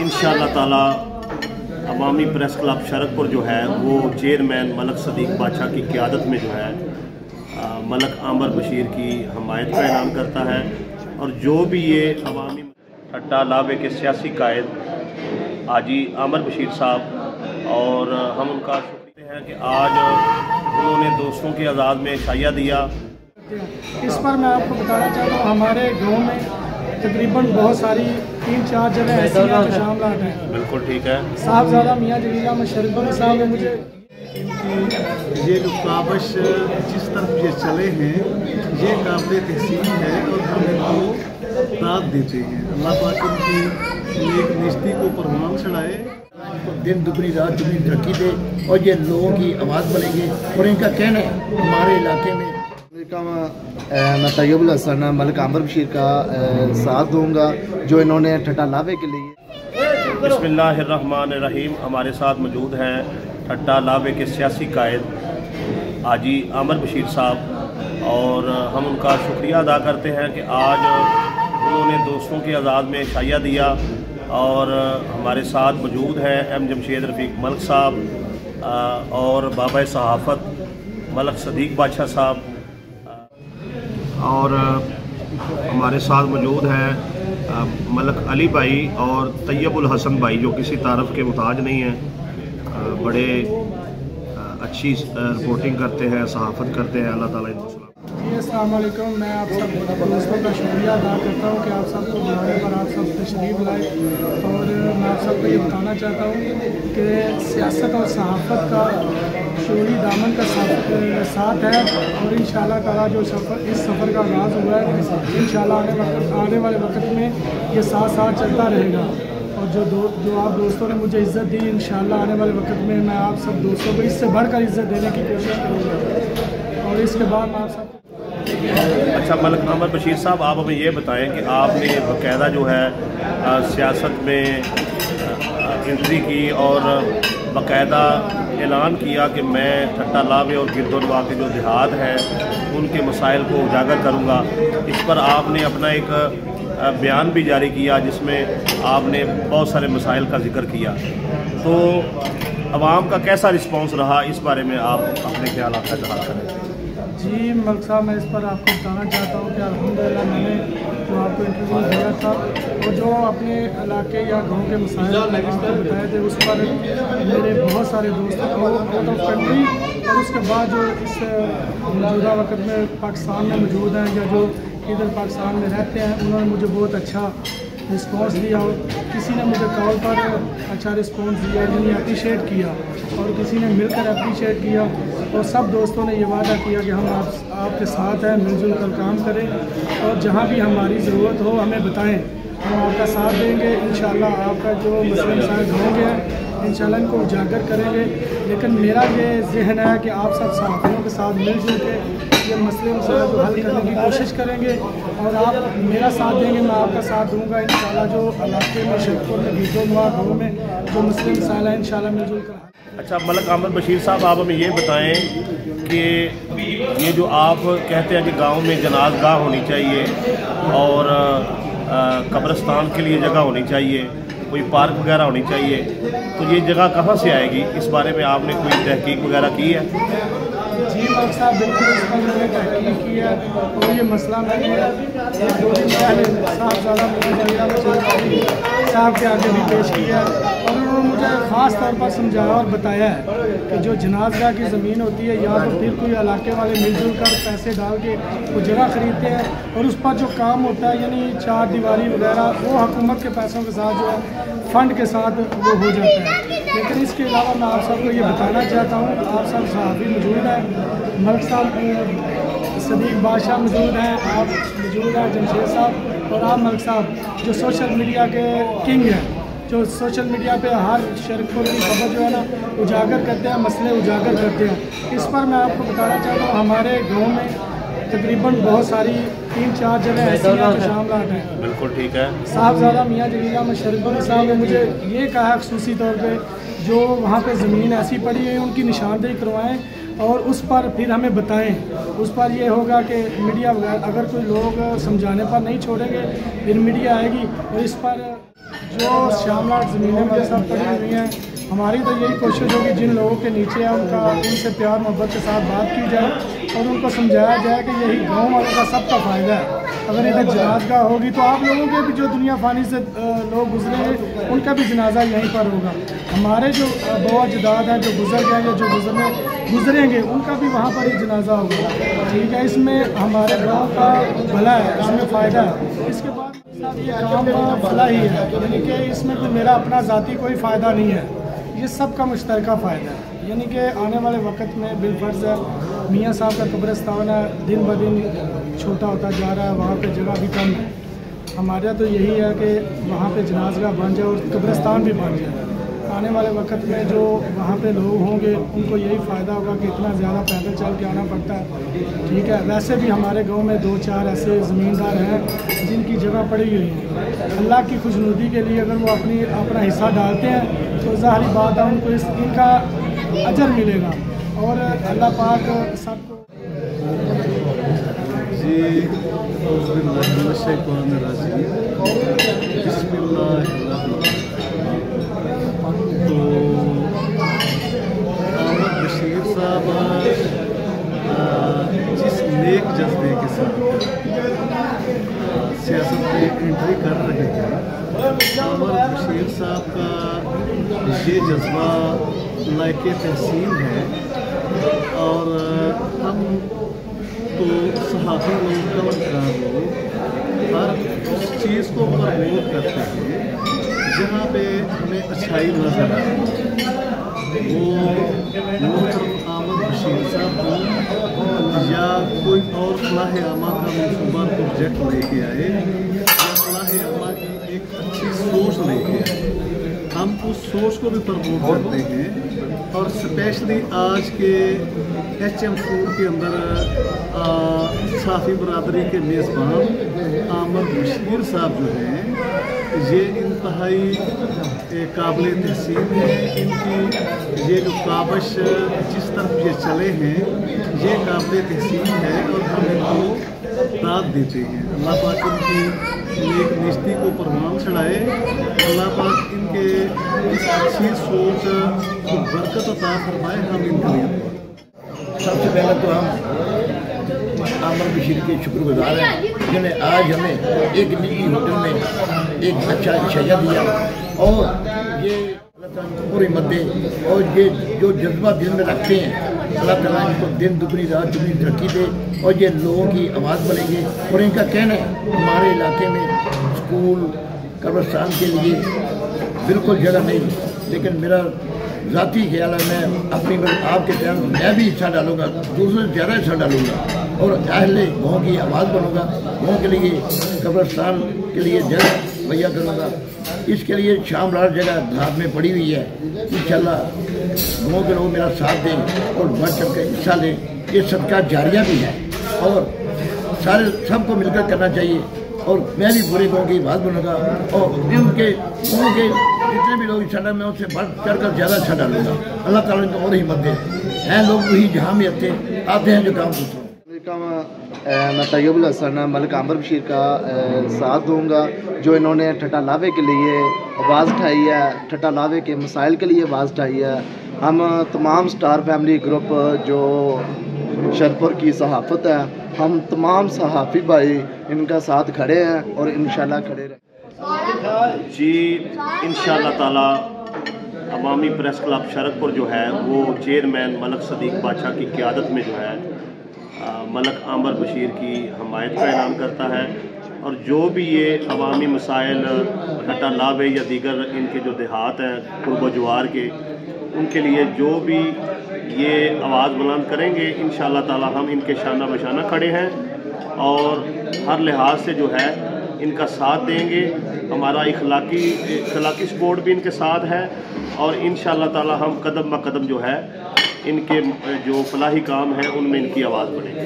इंशाअल्लाह ताला अवामी press club Sharakpur जो है वो चेयरमैन मलक सदीक बादशाह की क़यादत में जो है मलक आमर बशीर की हमायत का ऐलान करता है। और जो भी ये अवामी ठट्टा लावे के सियासी कायद हाजी आमर बशीर साहब, और हम उनका शुक्रिया है कि आज उन्होंने दोस्तों के आज़ाद में शाया दिया। इस पर मैं आपको बताना चाहता हूँ, हमारे गांव में तकरीबन बहुत सारी 3-4 जगह ऐसी हैं जो शामिल हैं। बिल्कुल ठीक है। साहबजादा मियाँ जलील अहमद शरीफ साहब ने मुझे ये जो काबश जिस तरफ ये चले हैं ये काबिल तहसीन है और हम इनको दाद देते हैं। अल्लाह पाक उनकी नेक निश्ती को परवान चढ़ाए, दिन दुगनी रात दुगनी तरक्की दे और ये लोगों की आवाज़ बनेंगे। और इनका कहना है हमारे इलाके में मैं तैयबुल हसन मलक आमर बशीर का साथ दूंगा जो इन्होंने ठट्टा लावे के लिए। बिस्मिल्लाहिर्रहमानिर्रहीम। हमारे साथ मौजूद हैं ठट्टा लावे के सियासी कायद हाजी आमर बशीर साहब, और हम उनका शुक्रिया अदा करते हैं कि आज उन्होंने दोस्तों के आज़ाद में शाया दिया। और हमारे साथ मौजूद हैं एम जमशेद रफ़ीक मलिक साहब और बाबा सहाफ़त मलक सदीक बादशाह साहब, और हमारे साथ मौजूद हैं मलक अली भाई और तैयबुल हसन भाई जो किसी तारफ़ के मुताज नहीं हैं, बड़े अच्छी रिपोर्टिंग करते हैं, सहाफ़त करते हैं। अल्लाह ताला इनको सलाम। जी अस्सलाम वालेकुम। मैं आप सब दोस्तों का शुक्रिया अदा करता हूँ कि आप सबको बुलाने पर आप सब तशरीफ़ लाए। और मैं आप सबको ये बताना चाहता हूँ कि सियासत और सहाफ़त का शूरी दामन का साथ है, और इंशाअल्लाह ताला जो इस सफ़र का आगाज़ हुआ है इंशाअल्लाह आने वाले वक्त में ये साथ साथ चलता रहेगा। और जो आप दोस्तों ने मुझे इज़्ज़त दी, इंशाअल्लाह आने वाले वक्त में मैं आप सब दोस्तों को इससे बढ़कर इज़्ज़त देने की कोशिश करूँगा। और इसके बाद मैं आप सब अच्छा मलक आमर बशीर साहब, आप हमें ये बताएं कि आपने बाकायदा जो है सियासत में एंट्री की और बाकायदा ऐलान किया कि मैं ठट्टा लावे और गिरदोनवा के जो देहात हैं उनके मसाइल को उजागर करूँगा। इस पर आपने अपना एक बयान भी जारी किया जिसमें आपने बहुत सारे मसाइल का जिक्र किया। तो आवाम का कैसा रिस्पांस रहा, इस बारे में आप अपने ख्याल का इज़हार करें। जी मलिक साहब, मैं इस पर आपको बताना चाहता हूँ कि अल्हम्दुलिल्लाह मैंने जो आपको इंटरव्यू दिया था और जो अपने इलाके या गांव के मसाइल आपको बताए थे उस पर मेरे बहुत सारे दोस्त आउट ऑफ कंट्री और उसके बाद जो इस मौजूदा वक्त में पाकिस्तान में मौजूद हैं या जो इधर पाकिस्तान में रहते हैं उन्होंने मुझे बहुत अच्छा रिस्पांस दिया। और किसी ने मुझे कॉल पर अच्छा रिस्पांस दिया, यानी अप्रिशिएट किया, और किसी ने मिलकर अप्रिशिएट किया। और सब दोस्तों ने ये वादा किया कि हम आपके साथ हैं, मिलजुल कर काम करें, और जहाँ भी हमारी ज़रूरत हो हमें बताएं, हम आपका साथ देंगे। इंशाअल्लाह आपका जो मसले मसाइल होंगे इंशाअल्लाह इनको उजागर करेंगे। लेकिन मेरा ये ज़हन है कि आप सब साथियों के साथ मिलजुल के ये मसले मसाइल को हल करने की कोशिश करेंगे, और आप मेरा साथ देंगे, मैं आपका साथ दूंगा। इंशाअल्लाह जो इलाके में शरकपुर में गिरदोनवा गाँव में जो मसले मसाइल हैं इंशाअल्लाह मिलजुल कर। अच्छा मलक आमर बशीर साहब, आप हमें ये बताएं कि ये जो आप कहते हैं कि गांव में जनाज़गाह होनी चाहिए और कब्रिस्तान के लिए जगह होनी चाहिए, कोई पार्क वगैरह होनी चाहिए, तो ये जगह कहाँ से आएगी, इस बारे में आपने कोई तहकीक वगैरह की है? जी मलिक साहब, बिल्कुल इस पर मैंने तहकीक की है और ये मसला मैंने 1-2 दिन पहले साहबजादा मियाँ जलील अहमद साहब के आगे भी पेश किया और उन्होंने मुझे ख़ास तौर पर समझाया और बताया है कि जो जनाज़गाह की ज़मीन होती है या तो फिर कोई इलाके वाले मिलजुल कर पैसे डाल के वो जगह ख़रीदते हैं और उस पर जो काम होता है यानी चार दीवारी वगैरह वो हुकूमत के पैसों के साथ जो है फ़ंड के साथ वो हो जाता है। लेकिन इसके अलावा मैं आप सबको ये बताना चाहता हूँ, आप सब सहाफ़ी मौजूद हैं, मलिक साहब सदीक बादशाह मौजूद हैं, आप मौजूद हैं जमशेद साहब, और आप मलिक साहब जो सोशल मीडिया के किंग हैं, जो सोशल मीडिया पे हर शरकपुर की खबर जो है ना उजागर करते हैं, मसले उजागर करते हैं। इस पर मैं आपको बताना चाहता हूँ, हमारे गांव में तकरीबन बहुत सारी 3-4 जगह ऐसी हैं जो शामिल हैं। बिल्कुल ठीक है। साहबजादा मियाँ जलील अहमद शरीफ साहब ने मुझे ये कहा खसूसी तौर पे जो वहाँ पे ज़मीन ऐसी पड़ी है उनकी निशानदेही करवाएं और उस पर फिर हमें बताएं। उस पर ये होगा कि मीडिया वगैरह अगर कोई लोग समझाने पर नहीं छोड़ेंगे फिर मीडिया आएगी और इस पर जो श्यामलाट ज़मीनें मलिक साहब पड़ी हुई हैं, हमारी तो यही कोशिश होगी जिन लोगों के नीचे है उनसे प्यार मोहब्बत के साथ बात की जाए और उनको समझाया जाए कि यही गाँव वालों का सबका फ़ायदा है। अगर इधर जनाज़गाह होगी तो आप लोगों के भी जो दुनिया फ़ानी से लोग गुजरे उनका भी जनाजा यहीं पर होगा। हमारे जो बवा अजदाद हैं जो गुजर गए या जो गुजरेंगे उनका भी वहाँ पर ही जनाजा होगा। ठीक है, इसमें हमारे गाँव का भला है, इसमें फ़ायदा है। इसके बाद ये काम भला ही है, यानी कि इसमें कोई मेरा अपना ज़ाती कोई फ़ायदा नहीं है, ये सबका मुश्तरका फ़ायदा है। यानी कि आने वाले वक्त में बिलफर्ज मियाँ साहब का कब्रिस्तान है, दिन ब दिन छोटा होता जा रहा है, वहाँ पे जगह भी कम है। हमारा तो यही है कि वहाँ पे जनाज़गाह बन जाए और कब्रिस्तान भी बन जाए। आने वाले वक्त में जो वहाँ पे लोग होंगे उनको यही फ़ायदा होगा कि इतना ज़्यादा पैदल चल के आना पड़ता है। ठीक है, वैसे भी हमारे गांव में 2-4 ऐसे ज़मींदार हैं जिनकी जगह पड़ी हुई है। अल्लाह की खुशनुदी के लिए अगर वो अपना हिस्सा डालते हैं तो ज़ाहिर बात है उनको इनका अजर मिलेगा और अल्लाह पाक सबको तो अहमद बशीर साहब जिस नेक जज्बे के साथ सियासत में एंट्री कर रहे हैं, अहमद बशीर साहब का ये जज्बा लायके तहसीन है। और हम तो सहाफ़ी लोग कलाकार लोग हर उस चीज़ को प्रमोट करते हैं जहाँ पे हमें अच्छाई नजर आए। वो सिर्फ अहमद बशीर साहब हो या कोई और फलाह आमा का मनसूबा प्रोजेक्ट लेके आए या फलाह आमा की एक अच्छी सोच लेके आए, हम उस सोच को भी प्रमोट करते हैं। और स्पेशली आज के HM फूड के अंदर साफ़ी बरादरी के मेज़बान अहमद बशीर साहब जो हैं ये इंतहाई काबिल तहसीन है। इनकी ये जो काबश जिस तरफ ये चले हैं ये काबिल तहसीन है और हम इनको दाद देते हैं। अल्लाह पाक इनकी नेक निश्ती को परवान चढ़ाए, अल्लाह पाक इनके इस अच्छी सोच को बरकत अता फरमाए। हम इनके लिए सबसे पहले तो हम अहमद बशीर के शुक्रगुजार हैं जिन्हें आज हमें एक निजी होटल में एक अच्छा शैया दिया और ये पूरी मद्दे और ये जो जज्बा दिल में रखते हैं अल्लाह ताला इनको दिन दुगनी रात दुगनी तरक्की दे और ये लोगों की आवाज़ बनेंगे। और इनका कहना है हमारे इलाके में स्कूल कब्रिस्तान के लिए बिल्कुल जगह नहीं, लेकिन मेरा ज़ाती ख्याल है मैं अपनी आपके टाइम मैं भी हिस्सा डालूंगा, दूसरे से ज़्यादा हिस्सा डालूंगा और अहले गाँव की आवाज़ बनूंगा। गाँव के लिए कब्रिस्तान के लिए जगह मुहैया करूँगा। इसके लिए शामलाट जगह धार में पड़ी हुई है। इंशाल्लाह गाँव के लोग मेरा साथ दें और बढ़ चढ़ कर हिस्सा लें। ये सदका जारिया भी है और सारे सबको मिलकर करना चाहिए। और मैं भी पूरे गाँव की आवाज़ बनूंगा और उनके गाँव के जितने भी लोग हिस्सा मैं उससे बढ़ चढ़ कर ज़्यादा हिस्सा डालूंगा। अल्लाह ताला इनको और हिम्मत दे। हैं लोग वही जहाँ भी आते हैं जो काम करते हैं। मैं तैयबुल हसन मलिक आंबर बशीर का साथ दूंगा जो इन्होंने ठट्टा लावे के लिए आवाज़ उठाई है, ठट्टा लावे के मसाइल के लिए आवाज़ उठाई है। हम तमाम स्टार फैमिली ग्रुप जो शरपुर की सहाफ़त है, हम तमाम सहाफ़ी भाई इनका साथ खड़े हैं और इंशाल्लाह खड़े रहें। जी इंशाल्लाह ताला अवामी प्रेस क्लब शरकपुर जो है वो चेयरमैन मलक सदीक बादशाह की क़यादत में जो है मलक आंबर बशीर की हमायत का ऐलान करता है। और जो भी ये अवामी मसाइल ठट्टा लावे या दीगर इनके जो देहात हैं कुर्ब जवार के, उनके लिए जो भी ये आवाज़ बुलंद करेंगे इंशाल्लाह ताला हम इनके शाना बशाना खड़े हैं और हर लिहाज से जो है इनका साथ देंगे। हमारा इखलाकी सपोर्ट भी इनके साथ है और इंशाल्लाह ताला हम कदम ब कदम जो है इनके जो फलाही काम है उनमें इनकी आवाज़ बढ़ेगी।